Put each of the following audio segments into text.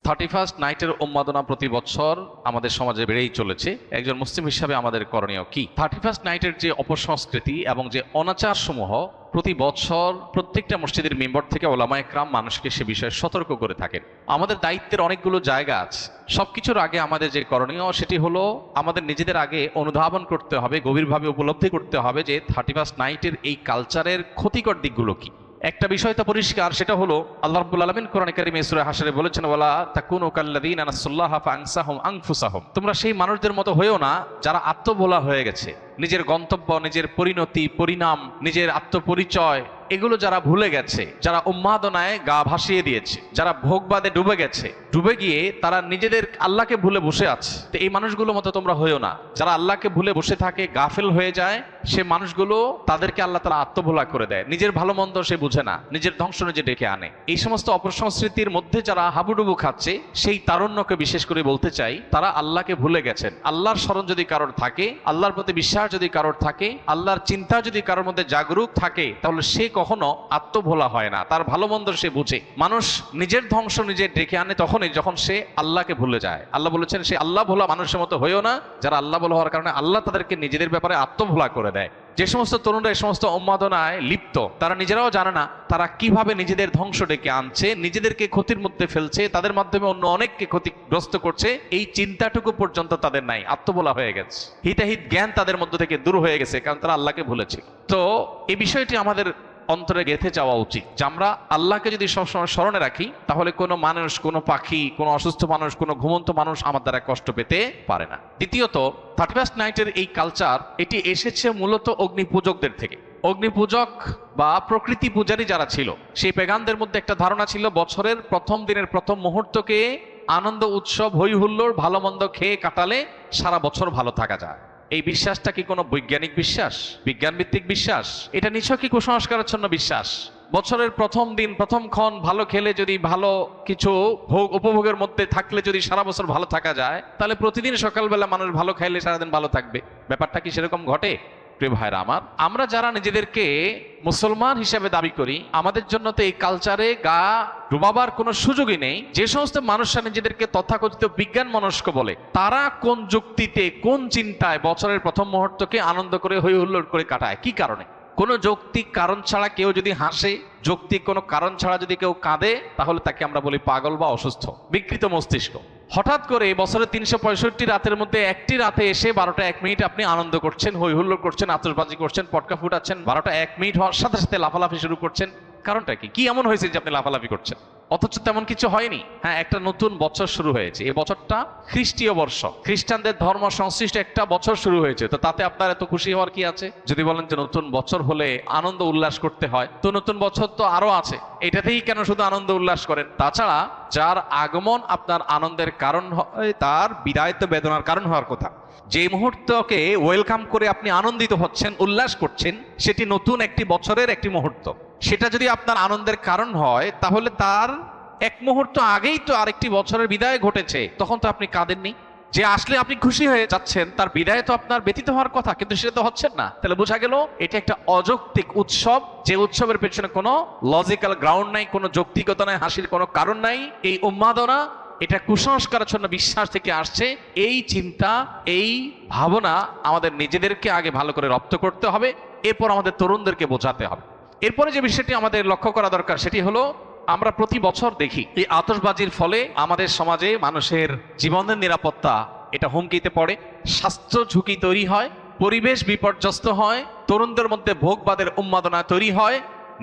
31st নাইটের উন্মাদনা প্রতি বছর আমাদের সমাজে বেড়েই চলেছে। একজন মুসলিম হিসাবে আমাদের করণীয় কি? 31st নাইটের যে অপসংস্কৃতি এবং যে অনাচার সমূহ প্রতি বছর প্রত্যেকটা মসজিদের মেম্বার থেকে ওলামা একরাম মানুষকে সে বিষয়ে সতর্ক করে থাকেন। আমাদের দায়িত্বের অনেকগুলো জায়গা আছে। সবকিছুর আগে আমাদের যে করণীয় সেটি হলো আমাদের নিজেদের আগে অনুধাবন করতে হবে, গভীরভাবে উপলব্ধি করতে হবে যে 31st নাইটের এই কালচারের ক্ষতিকর দিকগুলো কি। একটা বিষয় তো পরিষ্কার, সেটা হলো আল্লাহ রাব্বুল আলামিন কোরআনে কারিমে সূরা হাশরে বলেছেন, ওয়ালা তাকুনু কাল্লাযীনা নাসাল্লাহা ফাআনসাহুম আনফুসাহুম। তোমরা সেই মানুষদের মতো হয়েও না যারা আত্মভোলা হয়ে গেছে, নিজের গন্তব্য, নিজের পরিণতি, পরিণাম, নিজের আত্মপরিচয় এগুলো যারা ভুলে গেছে, যারা উন্মাদনায় গা ভাসিয়ে দিয়েছে, যারা ভোগবাদে ডুবে গেছে, ডুবে গিয়ে তারা নিজেদের আল্লাহকে ভুলে বসে আছে। তো এই মানুষগুলো মতো তোমরা হয়েও না। যারা আল্লাহকে ভুলে বসে থাকে, গাফেল হয়ে যায়, সে মানুষগুলো তাদেরকে আল্লাহ তাআলা আত্মভোলা করে দেয়। নিজের ভালো মন্দ সে বুঝে না, নিজের ধ্বংস নিজে ডেকে আনে। এই সমস্ত অপসংস্কৃতির মধ্যে যারা হাবুডুবু খাচ্ছে, সেই তারুণ্যকে বিশেষ করে বলতে চাই, তারা আল্লাহকে ভুলে গেছেন। আল্লাহর স্মরণ যদি কারোর থাকে, আল্লাহর প্রতি বিশ্বাস যদি কারোর থাকে, আল্লাহর চিন্তা যদি কারোর মধ্যে জাগরুক থাকে, তাহলে সে কখনো আত্মভোলা হয় না। তার ভালো মন্দ সে বুঝে। মানুষ নিজের ধ্বংস নিজে ডেকে আনে তখনই যখন সে আল্লাহকে ভুলে যায়। আল্লাহ বলেছেন, সে আল্লাহ ভোলা মানুষের মতো হয়েও না, যারা আল্লাহ ভোলা হওয়ার কারণে আল্লাহ তাদেরকে নিজেদের ব্যাপারে আত্মভোলা করে দেয়। যে সমস্ত তরুণরা এই সমস্ত উন্মাদনায় লিপ্ত, তারা নিজেরাও জানে না তারা কিভাবে নিজেদের ধ্বংস ডেকে আনছে, নিজেদেরকে ক্ষতির মধ্যে ফেলছে, তাদের মাধ্যমে অন্য অনেককে ক্ষতিগ্রস্ত করছে। এই চিন্তাটুকু পর্যন্ত তাদের নাই, আত্মভোলা হয়ে গেছে। হিতাহিত জ্ঞান তাদের মধ্য থেকে দূর হয়ে গেছে, কারণ তারা আল্লাহকে ভুলেছে। তো এই বিষয়টি আমাদের অন্তরে গেঁথে যাওয়া উচিত যে আমরা আল্লাহকে যদি সবসময় স্মরণে রাখি, তাহলে কোনো মানুষ, কোনো পাখি, কোনো অসুস্থ মানুষ, কোনো ঘুমন্ত মানুষ আমার দ্বারা কষ্ট পেতে পারে না। দ্বিতীয়ত, 31st নাইটের এই কালচার এটি এসেছে মূলত অগ্নিপূজকদের থেকে। অগ্নিপূজক বা প্রকৃতি পূজারী যারা ছিল, সেই পেগানদের মধ্যে একটা ধারণা ছিল বছরের প্রথম দিনের প্রথম মুহূর্তকে আনন্দ, উৎসব, হই হুল্লোড়, ভালো মন্দ খেয়ে কাটালে সারা বছর ভালো থাকা যায়। এই বিশ্বাসটা কি কোনো বৈজ্ঞানিক বিশ্বাস, বিজ্ঞান ভিত্তিক বিশ্বাস? এটা নিছকই কুসংস্কারাচ্ছন্ন বিশ্বাস। বছরের প্রথম দিন, প্রথম ক্ষণ ভালো খেলে, যদি ভালো কিছু ভোগ উপভোগের মধ্যে থাকলে যদি সারা বছর ভালো থাকা যায়, তাহলে প্রতিদিন সকালবেলা মানুষ ভালো খাইলে সারাদিন ভালো থাকবে। ব্যাপারটা কি সেরকম ঘটে? প্রিয় ভাইরা আমার, আমরা যারা নিজেদেরকে মুসলমান হিসেবে দাবি করি, আমাদের জন্য তো এই কালচারে গা ডুবাবার কোনো সুযোগই নেই। যে সমস্ত মানুষরা নিজেদেরকে তথাকথিত বিজ্ঞান মনস্ক বলে, তারা কোন যুক্তিতে, কোন চিন্তায় বছরের প্রথম মুহূর্তকে আনন্দ করে হই হুল্লোড় করে কাটায়? কি কারণে? কোনো যৌক্তিক কারণ ছাড়া কেউ যদি হাসে, যৌক্তিক কোনো কারণ ছাড়া যদি কেউ কাঁদে, তাহলে তাকে আমরা বলি পাগল বা অসুস্থ, বিকৃত মস্তিষ্ক। হঠাৎ করে বছরের 365 রাতের মধ্যে একটি রাতে এসে 12টা 1 মিনিট আপনি আনন্দ করছেন, হই হুল্লোড় করছেন, আতশবাজি করছেন, পটকা ফুটাচ্ছেন, 12টা 1 মিনিট হওয়ার সাথে সাথে লাফালাফি শুরু করছেন। কারণটা কি? কি এমন হয়েছে যে আপনি লাফালাফি করছেন? অথচ তেমন কিছু হয়নি। হ্যাঁ, একটা নতুন বছর শুরু হয়েছে। এই বছরটা খ্রিস্টীয় বর্ষ, খ্রিস্টানদের ধর্ম সংশ্লিষ্ট একটা বছর শুরু হয়েছে। তো তাতে আপনার এত খুশি হওয়ার কি আছে? যদি বলেন যে নতুন বছর হলে আনন্দ উল্লাস করতে হয়, তো নতুন বছর তো আরো আছে, এটাতেই কেন শুধু আনন্দ উল্লাস করেন? তাছাড়া যার আগমন আপনার আনন্দের কারণ হয়, তার বিদায় তো বেদনার কারণ হওয়ার কথা। যে মুহূর্তকে ওয়েলকাম করে আপনি আনন্দিত হচ্ছেন, উল্লাস করছেন, সেটি নতুন একটি বছরের একটি মুহূর্ত। সেটা যদি আপনার আনন্দের কারণ হয়, তাহলে তার এক মুহূর্ত আগেই তো আরেকটি বছরের বিদায় ঘটেছে, তখন তো আপনি কাঁদেননি। যে আসলে আপনি খুশি হয়ে যাচ্ছেন, তার বিদায় তো আপনার ব্যতীত হওয়ার কথা, কিন্তু সেটা তো হচ্ছেন না। তাহলে বোঝা গেল এটা একটা অযৌক্তিক উৎসব, যে উৎসবের পেছনে কোনো লজিক্যাল গ্রাউন্ড নাই, কোনো যৌক্তিকতা নাই, হাসির কোনো কারণ নাই। এই উন্মাদনা, এটা কুসংস্কারাচ্ছন্ন বিশ্বাস থেকে আসছে। এই চিন্তা, এই ভাবনা আমাদের নিজেদেরকে আগে ভালো করে রপ্ত করতে হবে, এরপর আমাদের তরুণদেরকে বোঝাতে হবে। এরপরে যে বিষয়টি আমাদের লক্ষ্য করা দরকার, সেটি হলো আমরা প্রতি বছর দেখি এই আতশবাজির ফলে আমাদের সমাজে মানুষের জীবনের নিরাপত্তা এটা হুমকিতে পড়ে, স্বাস্থ্য ঝুঁকি তৈরি হয়, পরিবেশ বিপর্যস্ত হয়, তরুণদের মধ্যে ভোগবাদের উন্মাদনা তৈরি হয়,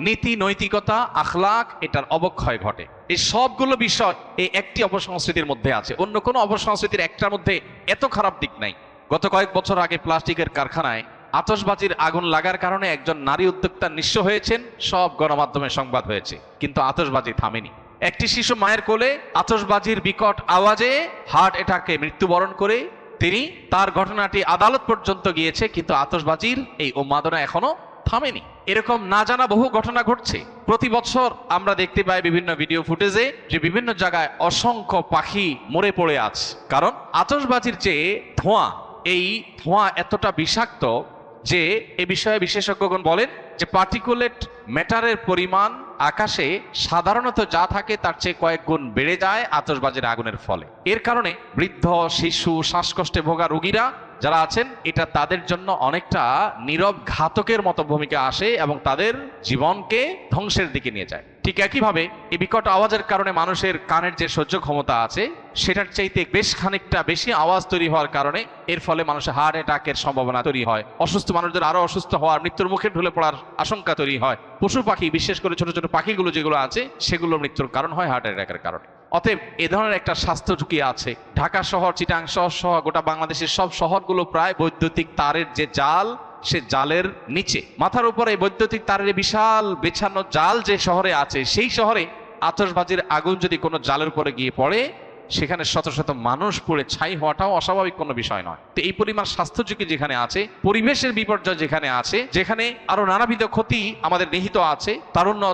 নীতি নৈতিকতা আখলাক এটার অবক্ষয় ঘটে। এই সবগুলো বিষয় এই একটি অপসংস্কৃতির মধ্যে আছে। অন্য কোনো অপসংস্কৃতির একটার মধ্যে এত খারাপ দিক নাই। গত কয়েক বছর আগে প্লাস্টিকের কারখানায় আতশবাজির আগুন লাগার কারণে একজন নারী উদ্যোক্তা নিঃস্ব হয়েছেন, সব গণমাধ্যমে সংবাদ হয়েছে, কিন্তু আতশবাজি থামেনি। একটি শিশু মায়ের কোলে আতশবাজির বিকট আওয়াজে হার্ট অ্যাটাকে মৃত্যুবরণ করে তিনি, তার ঘটনাটি আদালত পর্যন্ত গিয়েছে, কিন্তু আতশবাজির এই উন্মাদনা এখনো থামেনি। এরকম না জানা বহু ঘটনা ঘটছে। প্রতি বছর আমরা দেখতে পাই বিভিন্ন ভিডিও ফুটেজে যে বিভিন্ন জায়গায় অসংখ্য পাখি মরে পড়ে আছে। কারণ আতশবাজির যে ধোঁয়া, এই ধোঁয়া এতটা বিষাক্ত যে এ বিষয়ে বিশেষজ্ঞগণ বলেন যে পার্টিকুলেট ম্যাটারের পরিমাণ আকাশে সাধারণত যা থাকে তার চেয়ে কয়েক গুণ বেড়ে যায় আতশবাজির আগুনের ফলে। এর কারণে বৃদ্ধ, শিশু, শ্বাসকষ্টে ভোগা রোগীরা যারা আছেন, এটা তাদের জন্য অনেকটা নীরব ঘাতকের মতো ভূমিকা আসে এবং তাদের জীবনকে ধ্বংসের দিকে নিয়ে যায়। ঠিক একইভাবে এই বিকট আওয়াজের কারণে মানুষের কানের যে সহ্য ক্ষমতা আছে সেটার চাইতে বেশ খানিকটা বেশি আওয়াজ তৈরি হওয়ার কারণে এর ফলে মানুষের হার্ট অ্যাটাকের সম্ভাবনা তৈরি হয়, অসুস্থ মানুষদের আরো অসুস্থ হওয়ার, মৃত্যুর মুখে ঢলে পড়ার আশঙ্কা তৈরি হয়। পশু পাখি, বিশেষ করে ছোট ছোট পাখিগুলো যেগুলো আছে, সেগুলো মৃত্যুর কারণ হয় হার্ট অ্যাটাকের কারণে। অতএব এ ধরনের একটা স্বাস্থ্য ঝুঁকি আছে। ঢাকা শহর, চিটাং শহর সহ গোটা বাংলাদেশের সব শহরগুলো প্রায় বৈদ্যুতিক তারের যে জাল, সে জালের নিচে, মাথার উপরে বৈদ্যুতিক তারের বিশাল বেছানো জাল যে শহরে আছে, সেই শহরে আতশবাজির আগুন যদি কোনো জালের উপরে গিয়ে পড়ে, সেখানে শত শত মানুষ পুড়ে ছাই হওয়াটাও অস্বাভাবিক কোনো বিষয় নয়। তো এই পরিমাণ স্বাস্থ্য ঝুঁকি যেখানে আছে, পরিবেশের বিপর্যয় যেখানে আছে, যেখানে আরো নানাবিধ ক্ষতি আমাদের নিহিত আছে,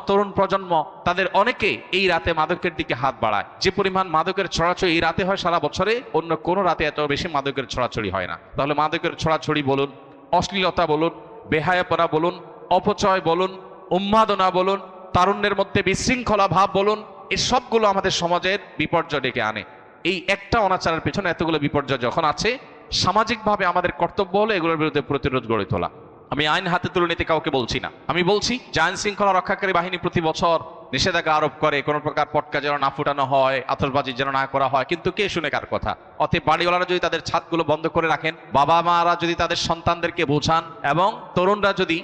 তরুণ প্রজন্ম তাদের অনেকে এই রাতে মাদকের দিকে হাত বাড়ায়। যে পরিমাণ মাদকের ছড়াছড়ি এই রাতে হয়, সারা বছরে অন্য কোনো রাতে এত বেশি মাদকের ছড়াছড়ি হয় না। তাহলে মাদকের ছড়াছড়ি বলুন, অশ্লীলতা বলুন, বেহায়াপনা বলুন, অপচয় বলুন, উন্মাদনা বলুন, তারুণ্যের মধ্যে বিশৃঙ্খলা ভাব বলুন, এই সবগুলো আমাদের সমাজের বিপর্যয় ডেকে আনে। এই একটা অনাচারের পেছনে এতগুলো বিপর্যয় যখন আছে, সামাজিকভাবে আমাদের কর্তব্য হলো এগুলোর বিরুদ্ধে প্রতিরোধ গড়ে তোলা। আমি আইন হাতে তুলে নিতে কাউকে বলছি না। আমি বলছি যে আইন শৃঙ্খলা রক্ষাকারী বাহিনী প্রতি বছর নিষেধাজ্ঞা আরোপ করে, কোনো প্রকার পটকা যেন না ফুটানো হয়, আতশবাজি যেন না করা হয়, কিন্তু কে শুনে কার কথা? অতএব বাড়িওয়ালারা যদি তাদের ছাদগুলো বন্ধ করে রাখেন, বাবা মারা যদি তাদের সন্তানদেরকে বোঝান, এবং তরুণরা যদি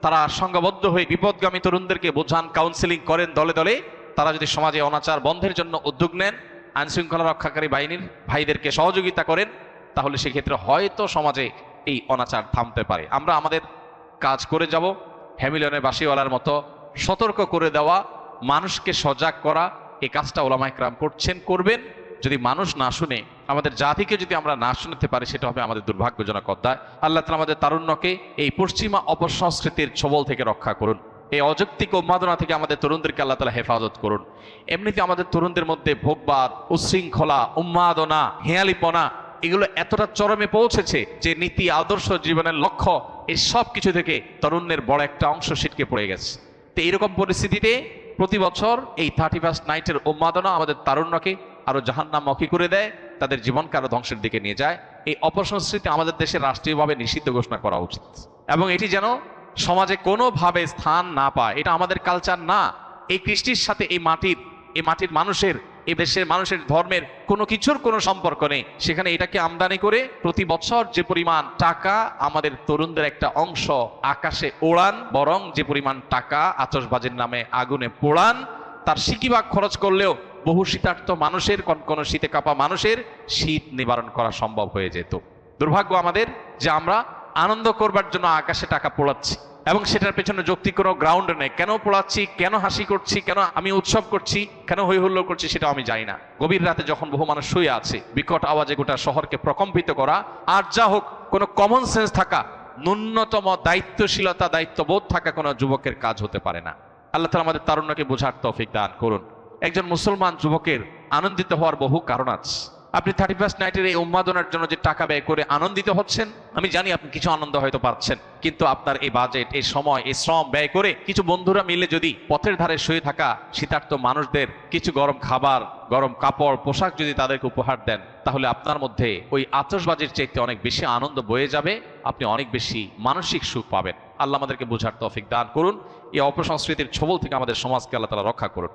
তারা সংঘবদ্ধ হয়ে বিপদগামী তরুণদেরকে বোঝান, কাউন্সিলিং করেন দলে দলে, তারা যদি সমাজে অনাচার বন্ধের জন্য উদ্যোগ নেন, আইন শৃঙ্খলা রক্ষাকারী বাহিনীর ভাইদেরকে সহযোগিতা করেন, তাহলে সেক্ষেত্রে হয়তো সমাজে এই অনাচার থামতে পারে। আমরা আমাদের কাজ করে যাব, হ্যামিলনের বাসিওয়ালার মতো সতর্ক করে দেওয়া, মানুষকে সজাগ করা, এই কাজটা ওলামায়ে কেরাম করছেন, করবেন। যদি মানুষ না শুনে, আমাদের জাতিকে যদি আমরা না শুনতে পারি, সেটা হবে আমাদের দুর্ভাগ্যজনক অধ্যায়। আল্লাহ তাআলা আমাদের তারুণ্যকে এই পশ্চিমা অপসংস্কৃতির ছোবল থেকে রক্ষা করুন, এই অযৌক্তিক উন্মাদনা থেকে আমাদের তরুণদেরকে আল্লাহ তাআলা হেফাজত করুন। এমনিতে আমাদের তরুণদের মধ্যে ভোগবাদ, উচ্ছৃঙ্খলা, উন্মাদনা, হেয়ালিপনা এগুলো এতটা চরমে পৌঁছেছে যে নীতি, আদর্শ, জীবনের লক্ষ্য, এই সব কিছু থেকে তরুণের বড় একটা অংশ ছিটকে পড়ে গেছে। তো এইরকম পরিস্থিতিতে প্রতি বছর এই 31st নাইটের উন্মাদনা আমাদের তারুণ্যকে আরো জাহান্নামমুখী করে দেয়, তাদের জীবনকে আরো ধ্বংসের দিকে নিয়ে যায়। এই অপসংস্কৃতি আমাদের দেশে রাষ্ট্রীয়ভাবে নিষিদ্ধ ঘোষণা করা উচিত, এবং এটি যেন সমাজে কোনোভাবে স্থান না পায়। এটা আমাদের কালচার না। এই কৃষ্টির সাথে এই মাটির মানুষের, এই দেশের মানুষের ধর্মের কোনো কিছুর কোনো সম্পর্ক নেই। সেখানে এটাকে আমদানি করে প্রতি বছর যে পরিমাণ টাকা আমাদের তরুণদের একটা অংশ আকাশে ওড়ান, বরং যে পরিমাণ টাকা আতশবাজির নামে আগুনে পোড়ান, তার সিকিভাগ খরচ করলেও বহু শীতার্ত মানুষের, কোনো শীতে কাঁপা মানুষের শীত নিবারণ করা সম্ভব হয়ে যেত। দুর্ভাগ্য আমাদের যে আমরা আনন্দ করবার জন্য আকাশে টাকা পোড়াচ্ছি, এবং সেটার পেছনে যৌক্তিক কোনো গ্রাউন্ড নেই। কেন পোড়াচ্ছি, কেন হাসি করছি, কেন আমি উৎসব করছি, কেন হই হুল্লোড় করছি, সেটাও আমি জানি না। গভীর রাতে যখন বহু মানুষ শুয়ে আছে, বিকট আওয়াজে গোটা শহরকে প্রকম্পিত করা, আর যা হোক, কোনো কমন সেন্স থাকা, ন্যূনতম দায়িত্বশীলতা, দায়িত্ববোধ থাকা কোনো যুবকের কাজ হতে পারে না। আল্লাহ তাআলা আমাদের তারুণ্যকে বোঝার তৌফিক দান করুন। একজন মুসলমান যুবকের আনন্দিত হওয়ার বহু কারণ আছে। আপনি 31st নাইটের এই উন্মাদনার জন্য যে টাকা ব্যয় করে আনন্দিত হচ্ছেন, আমি জানি আপনি কিছু আনন্দ হয়তো পাচ্ছেন, কিন্তু আপনার এই বাজেট, এই সময়, এই শ্রম ব্যয় করে কিছু বন্ধুরা মিলে যদি পথের ধারে শুয়ে থাকা শীতার্ত মানুষদের কিছু গরম খাবার, গরম কাপড়, পোশাক যদি তাদেরকে উপহার দেন, তাহলে আপনার মধ্যে ওই আতশবাজির চাইতে অনেক বেশি আনন্দ বয়ে যাবে, আপনি অনেক বেশি মানসিক সুখ পাবেন। আল্লাহ আমাদেরকে বোঝার তৌফিক দান করুন। এই অপসংস্কৃতির ছোবল থেকে আমাদের সমাজকে আল্লাহ তাআলা রক্ষা করুন।